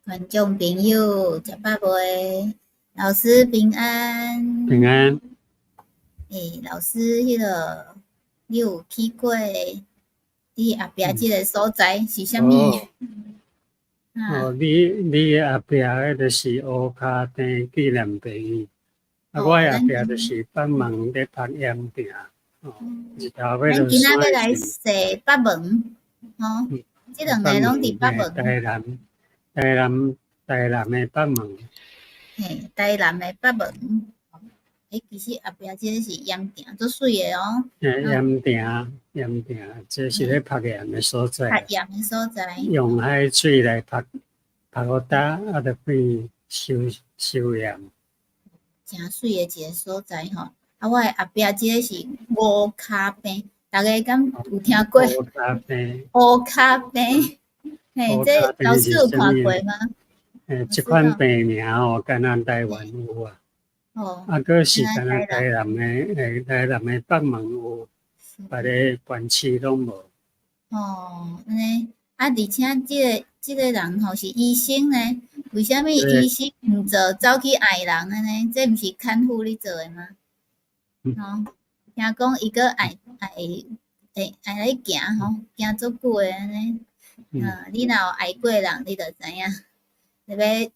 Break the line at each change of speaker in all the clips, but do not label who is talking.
观众朋友，食饱未？老师平安。
平安。
老师，迄个你有去过你后壁即个所在是啥物？
你后壁迄就是乌卡町纪念碑，我后壁就是北门咧拍盐埕，日头要落
今仔要
山
来
时，
踅北门，即两个拢伫北门。
台南的北门。
台南的北门。其实后壁即个是盐埕，足水的哦。
盐埕，这是咧拍盐的所在。
拍盐的所在。
用海水来拍好大，就变收盐。
真水的一个所在吼。我的后壁即个是乌卡病，大家敢有听过？
乌卡病。
乌卡病，这老师有看过吗？
这款病名敢若台湾有啊。佫是敢若台南的北门有，别个县市拢无。
安尼，而且即个人吼是医生呢？为虾米医生毋做走去爱人安尼？这毋是看护你做的吗？听讲伊个爱来行吼，行足久的安尼。你若有爱过人，你就知影，特别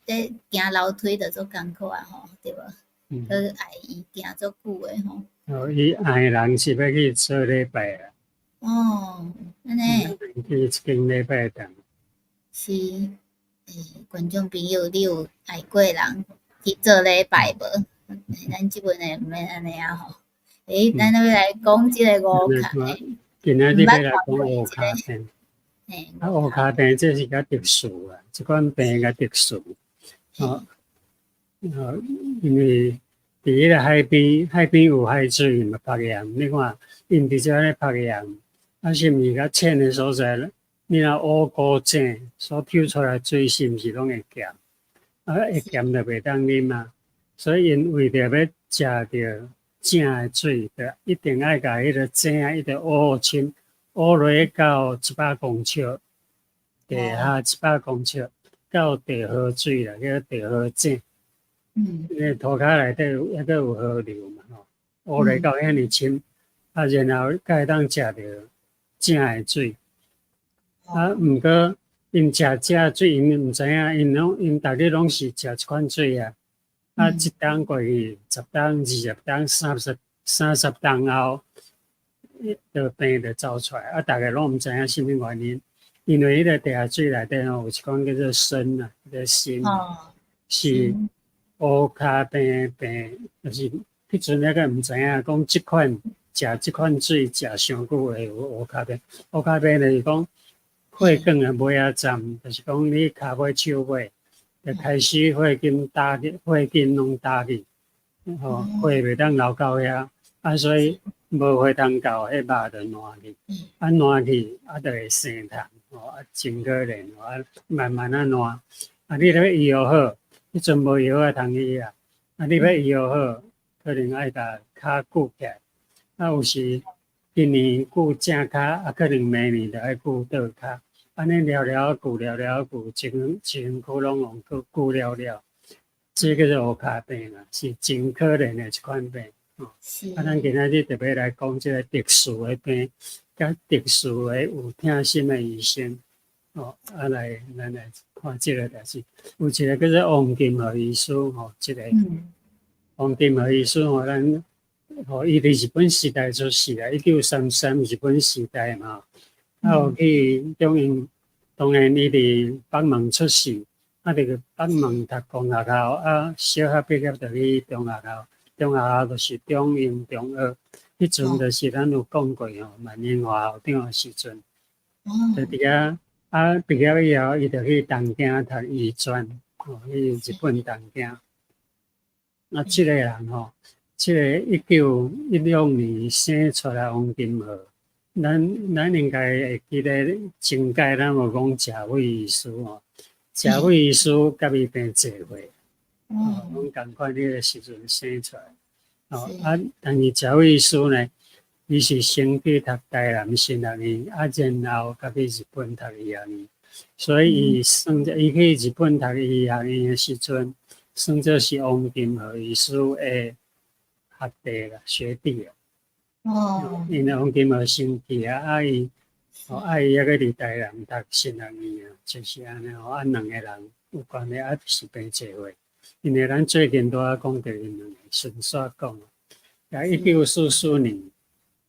在行楼梯就足艰苦啊吼，对无？去爱伊行足久的吼。
伊爱人是要去做礼拜啊。
安尼。
去一间礼拜堂。
是，观众朋友，你有爱过人去做礼拜无？咱即本诶毋免安尼啊吼。咱要来讲即个乌卡病。
今仔日要来讲乌卡病。乌卡病这是较特殊啊，即款病较特殊。因为伫迄个海边有海水嘛，拍盐。你看，因伫遮咧拍盐，是毋是较浅的所在？你若乌古井所抽出来水，是毋是拢会咸？会咸就袂当啉啊。所以因为着要食着井的水，就一定爱甲迄个井一直乌深，乌落到100公尺，地下100公尺到地河水啦，叫地河井。因为涂骹内底抑佫有河流嘛吼，乌落到遐尼深，然后才会当食着井的水。毋过因食井水，因毋知影，因逐日拢是食即款水啊。一冬过去，10冬、20冬、30冬后，就病就走出来。逐个拢毋知影什么原因，因为迄个地下水内底有一款叫做砷啊，叫砷，是乌卡病，就是迄阵那个毋知影讲食即款水食上久会有乌卡病。乌卡病就是讲血管的尾仔站，就是讲你骹尾手尾，就开始血筋打去，血筋拢打去，血袂当流到遐，所以无血通到，迄肉就烂去，烂去就会生痰，真可怜，慢慢烂。你要医好，迄阵无药啊通医啊，你要医好，可能爱甲骹骨起来，有时今年骨正骹，可能明年就爱骨倒骹。安尼聊久，前窟窿久了，这个叫乌卡病啊，是真可怜的一款病。咱今仔日特别来讲这个特殊的病，甲特殊的有疼心的医生。咱来看这个代志。有一个叫做王金和医师，这个王金和医师，咱伊伫日本时代出世啦，1933日本时代嘛。有去中英，当然伊伫北门出世，伫个北门读公学校，小学毕业就去中学校，中学校就是中英中学。迄阵就是咱有讲过万英华校长的时阵，就伫遐毕业以后，伊就去东京读医专，去日本东京。这个人这个1916年生出来王金和。咱应该会记得前届咱有讲贾伟医师贾伟医师甲伊病坐伙，拢共款迄个时阵生出来。但是贾伟医师呢，伊是先去读台南16年，然后甲去日本读2年，所以伊算做伊去日本读医学院的时阵，算做是王金和医师的学弟啦、学弟啊。因为王金和生气啊，伊伊还个伫台南读新学院啊，就是安尼哦。两个人有关系是变做伙。因为咱最近都讲到因两个，顺续讲。1944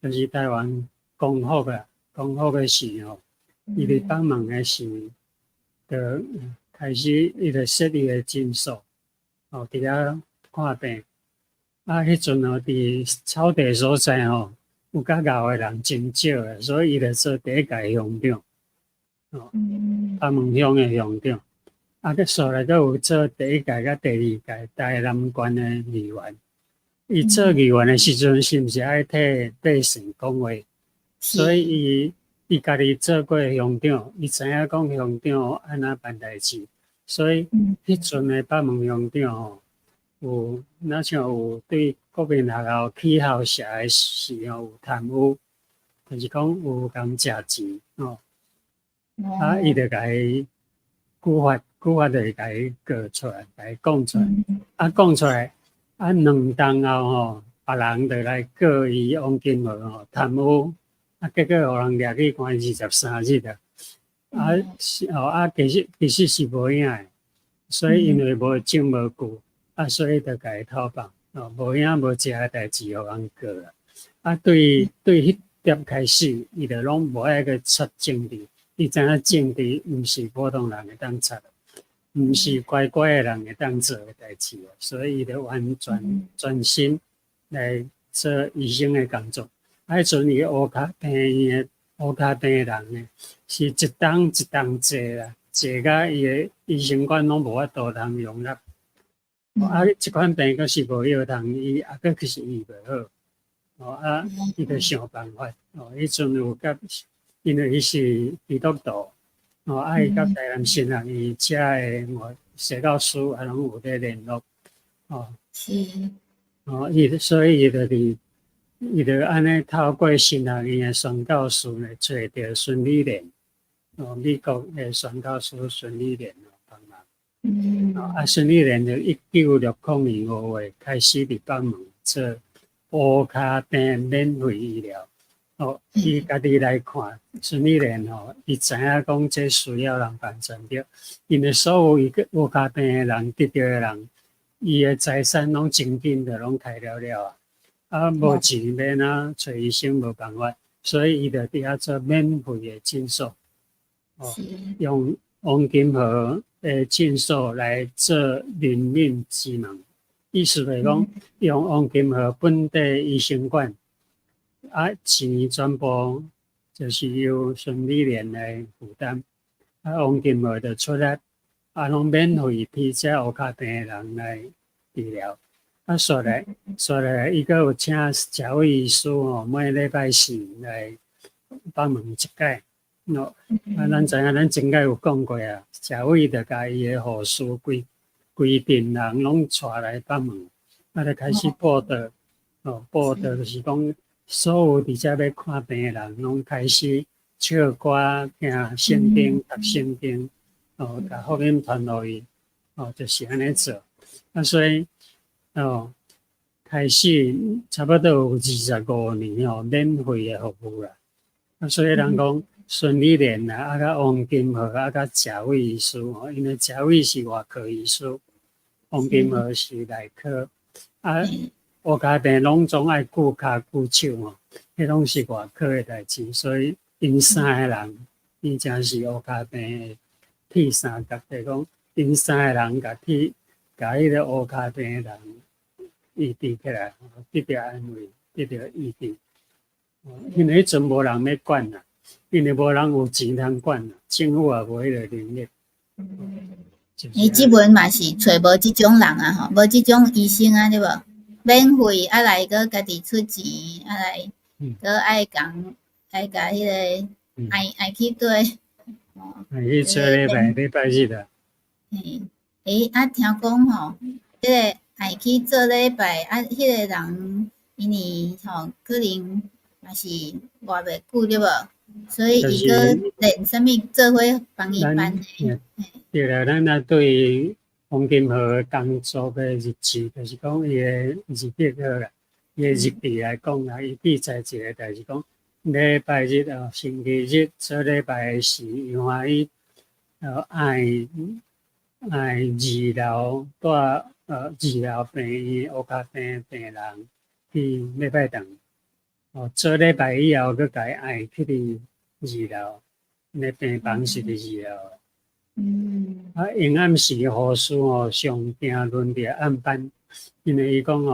就是台湾光复啊，光复的时候，伊咧帮忙的时，就开始伊就设立的诊所，伫遐看病。迄阵伫草地所在有较敖的人真少的，所以伊就做第一届乡长，帮忙乡的乡长。后来阁有做第一届甲第二届台南县的议员。伊做议员的时阵，是毋是爱替百姓讲话？所以伊家己做过乡长，伊知影讲乡长安怎办代志。所以迄阵的帮忙乡长有若像有对国民学校起校舍的时候有贪污，就是讲有共食钱伊就甲伊举法就甲伊告出来，甲伊讲出来，讲出来。2当后别人就来告伊王金和贪污，结果互人抓去关23日其实是无影的，所以因为无证无据，所以就甲伊讨放，无影无食的代志互人告啦。对迄点开始，伊就拢无爱去插政治，伊知影政治毋是普通人会当插。毋是乖乖的人会当做的代志所以伊就完全专心来做医生的工作。迄阵伊乌卡病院乌卡病的人呢，是一档一档坐啦，坐甲伊的医生馆拢无法度通容纳。即款病阁是无药通医，阁其实医袂好。伊就想办法。迄阵有甲，因为伊是基督徒。伊甲台南新学院遮的谢教师拢有在联络，所以伊就安尼透过新学院的宣教师呢，找到孙理莲，美国的宣教师孙理莲帮忙。孙理莲就1960年5月开始伫帮忙做乌骹病免费医疗。伊家己来看，孙理莲伊知影讲这需要人办全着，因为所有伊个乌骹病的人得着的人，伊的财产拢真紧就拢开了无钱免找医生无办法，所以伊就伫遐做免费的诊所，用王金和的诊所来做人民之门，意思就是讲用王金和本地医生馆。钱全部就是由孙理莲来负担，王金和就出来，拢免费替这乌骹病的人来治疗。所来伊阁有请社会医师每礼拜4来帮忙一届。咱知影咱前届有讲过社会就甲伊的护士规定人拢带来帮忙，就开始报道，报道就是讲。所有伫遮要看病的人，拢开始唱歌、听圣经、读圣经，甲福音传落去，就是安尼做。所以，开始差不多有25年免费的服务啦。所以人讲孙理莲甲王金和甲贾伟医师因为贾伟是外科医师，王金和是内科乌骹病拢总爱顾骹顾手迄拢是外科的代志，所以因3个人，伊真是乌骹病的替三角，就是讲因3个人甲迄个乌骹病的人医治起来，得到安慰，得到医治。因为迄阵无人要管啦，因为无人有钱通管啦，政府也无迄个能力。
伊即门嘛是找无即种人无即种医生对无？免费来个家己出钱来个爱甲迄个爱去对
去做礼拜日啦。
听讲迄个爱去做礼拜迄个人因为可能也是活袂久对无？所以伊个
就是
练啥物做伙帮伊
咱
办诶。
对啦，咱若对黄金河工作的日子，就是讲伊的日历好啦，伊的日历来讲啦，伊记载一个就是讲礼拜日哦，星期日做礼拜四，伊欢喜爱二楼带二楼病院、乌卡病病人去礼拜堂，做礼拜以后，佮甲伊爱去伫二楼，那病房是伫二楼。阴暗时护士上定轮着暗班，因为伊讲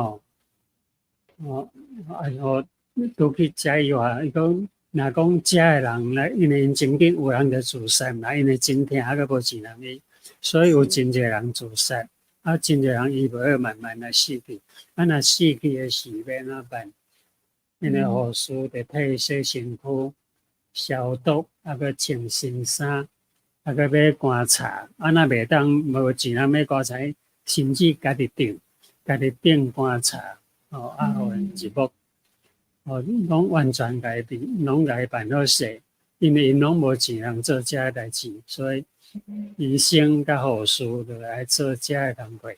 拄去食药啊，伊讲若讲食的人来，因为因前景有人在自杀嘛，因为真疼啊，佮无钱人医，所以有真侪人自杀，真侪人医袂好，慢慢来死去。若死去的时要怎办？因为护士得替洗身躯、消毒，佮穿新衫。要观察，若袂当无钱，要观察，甚至家己顶观察，互因入屋，拢完全拢甲伊办好势，因为因拢无钱通做遮个代志，所以医生甲护士就来做遮个工作。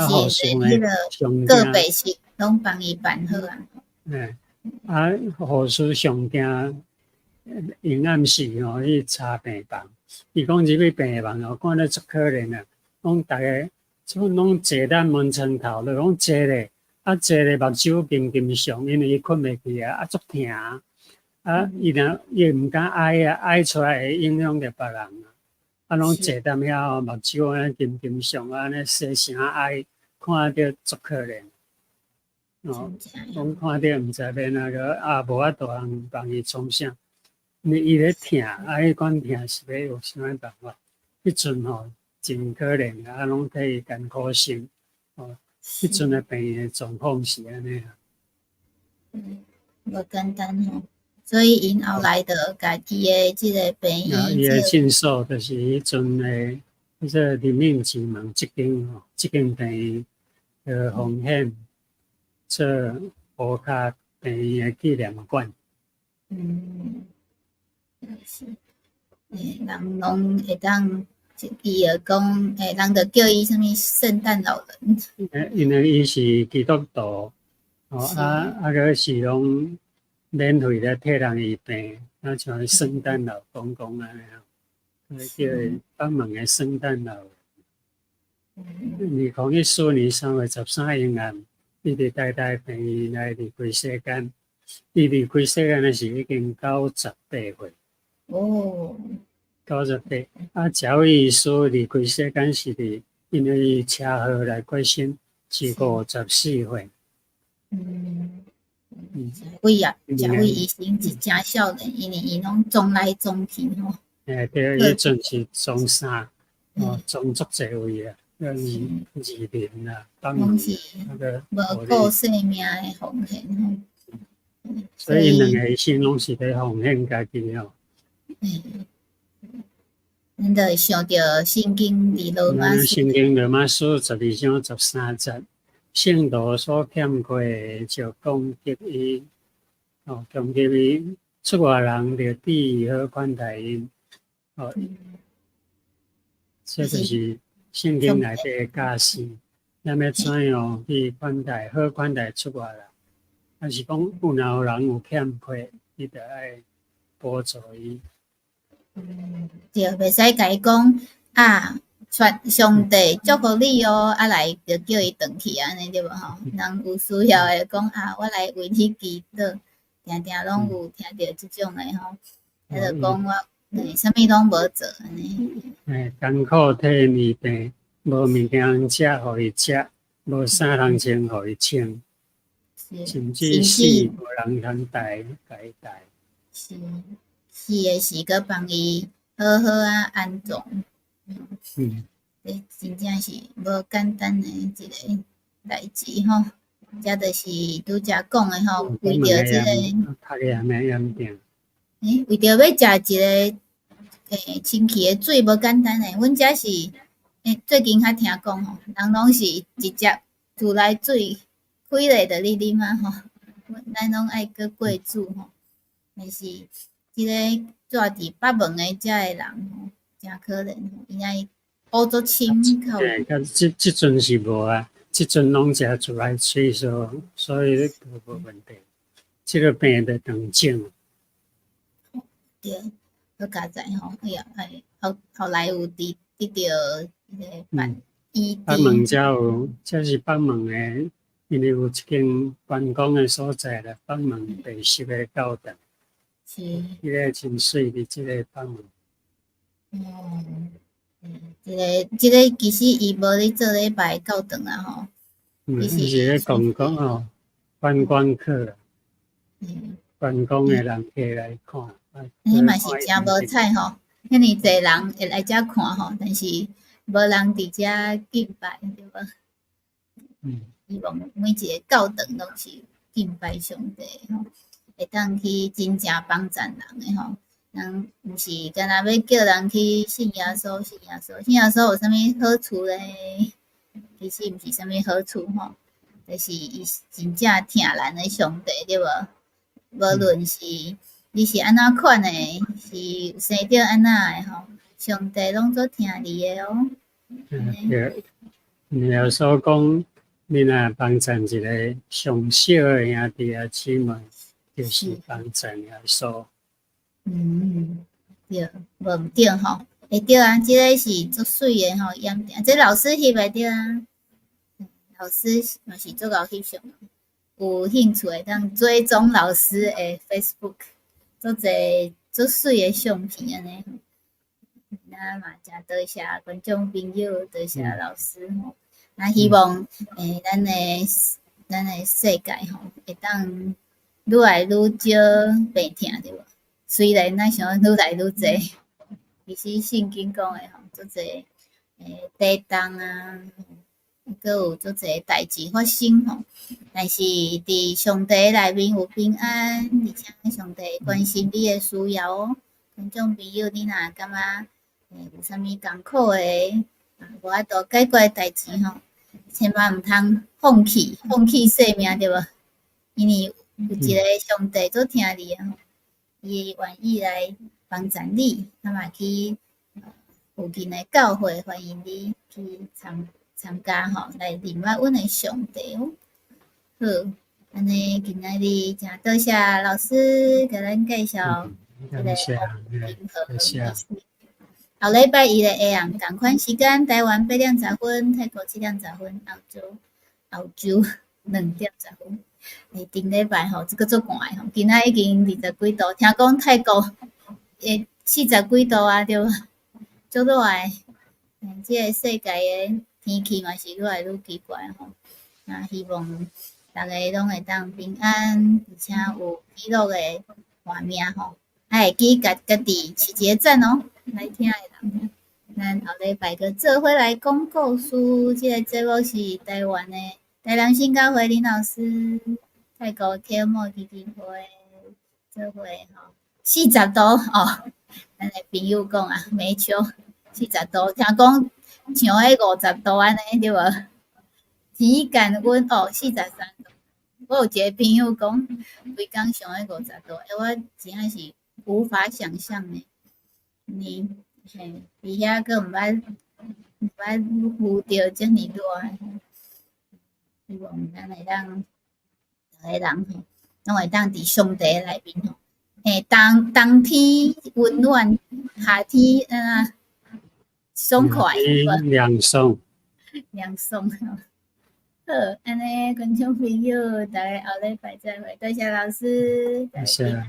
护士呢，个别是拢帮伊办好啊。
护士上惊。阴暗时去查病房，伊讲入去病房看得足可怜啊！讲大家即拢坐咱门床头，就讲坐咧，坐咧目睭金金上，因为伊困袂去啊，足疼啊！伊毋敢哀啊，哀出来会影响着别人啊！拢坐踮遐目睭安尼金金上，安尼细声哀，看着足可怜。讲看着毋知要哪个无法度帮伊创啥。伊咧疼，迄款疼是要有啥物办法？迄阵真可怜啊，拢替伊艰苦心。迄阵的病的状况是安尼啊。
无简单所以因后来就家己的即个病院，
伊的诊所就是迄阵的，迄个林命前门即间病院奉献做乌骹病院的纪念馆。
人拢会当，伊就讲，人就叫伊啥物圣诞老人。
因为伊是基督徒，个是拢免费咧替人医病，像圣诞老公公安尼叫伊帮忙的圣诞老人。2014年3月13日夜暗，伊伫台大病院来离开世间。伊离开世间的是已经98岁。98。这位医师离开世间是伫因为车祸来过身，是54岁。
这位医生是真少年，因为伊拢撞来撞去
对，迄阵是撞3，撞足侪位啊，移民啦，
拢是无顾性命的奉献
所以两个医生拢是咧奉献家己
咱就会想到圣经里罗马书，
圣经罗马书12章13节，圣徒所欠亏就攻击伊，攻击伊出外人着治好款待因，这就是圣经内底的教示，咱要怎样去款待好款待出外人？还是讲有人有欠亏，你得爱补助伊。
对，袂使甲伊讲上帝祝福你来就叫伊转去安尼对无人有需要的讲我来为你祈祷，定定拢有听到即种的就讲我啥物拢无做安尼。
艰苦替伊病，无物件食，互伊食；无衫通穿，互伊穿。甚至死无人通带，甲伊带。
死的时个帮伊好好安葬。真正是无简单的一个代志这就是拄则讲的为着即个
读个咩严重？
为着要食一个清气的水无简单的，阮遮是最近较听讲人拢是直接自来水开咧，就你啉咱拢爱过煮但是即个住伫北门诶遮诶人吼，诚可怜吼，因为乌足深，较有
甲即阵是无啊，即阵拢食自来水，所以无问题。即个病得长症。
对，好佳哉吼，哎呀，后来有得到迄个办医
北门
治，
遮有，这是北门诶，因为有一间观光诶所在啦，北门第10个教堂，
是，
迄个真水伫即个北门。
嗯，即个其实伊无咧做礼拜教堂啊吼，伊是
伊是咧观光哦，观光客啦，观光诶人客来看，
迄嘛是真无彩吼，遐尼济人会来遮看吼，但是无人伫遮敬拜，对无？希望每一个教堂拢是敬拜上帝吼，会当去真正帮助人诶吼。人毋是干若要叫人去信耶稣，信耶稣，信耶稣有啥物好处咧？其实毋是啥物好处吼，就是伊是真正疼咱诶上帝，对无？无论是你是安怎款诶，是生着安那诶吼，上帝拢做疼你诶哦。
对，耶稣讲，你若帮助一个上小诶兄弟啊姊妹，就是帮助耶稣。
对，无毋对吼，会对啊，即个是足水诶吼，严定，这老师翕会对啊，老师嘛是足够翕相，有兴趣会当追踪老师诶 Facebook，足济足水诶相片安尼吼。咱嘛诚多谢观众朋友，多谢老师吼。那希望咱诶世界吼，会当愈来愈少病痛对无？虽然咱想愈来愈济，其实圣经讲诶吼，足济地动啊，搁有足济代志发生吼。但是伫上帝内面有平安，而且上帝关心你诶需要哦。观众朋友，你若感觉有啥物艰苦诶，无法度解决诶代志吼，千万毋通放弃生命对无？因为有一个上帝做疼你诶吼。伊愿意来帮助你，那么去附近的教会欢迎你去参加吼，来认识阮的上帝哦。好，安尼今仔日诚多谢老师甲咱介绍这个平和仪式。后礼拜一的下暗同款时间，台湾8:10，泰国7:10，澳洲2:10。顶礼拜吼，这个足寒吼，今仔已经20几度，听讲泰国40几度啊，对无？足热诶，即个世界诶天气嘛是愈来愈奇怪吼。那希望大家拢会当平安，而且有喜乐诶画面吼，还会记家己饲一个赞哦，来听诶人。咱后礼拜个做伙来讲故事，即个节目是台湾诶台南新教会林老师。泰国天幕基金会做伙吼，40度哦，咱诶朋友讲啊，没错，40度，听讲像迄50度安尼对无？体感温43度，我有一个朋友讲，规工上迄50度，我真正是无法想象诶。你伫遐个毋捌遇着遮尔热诶，希望咱会当。个人吼，拢会当伫上帝内面吼，冬天温暖，夏天爽快，
凉爽，
凉爽。好，安尼观众朋友，大家后礼拜再会，多谢老师，
谢谢。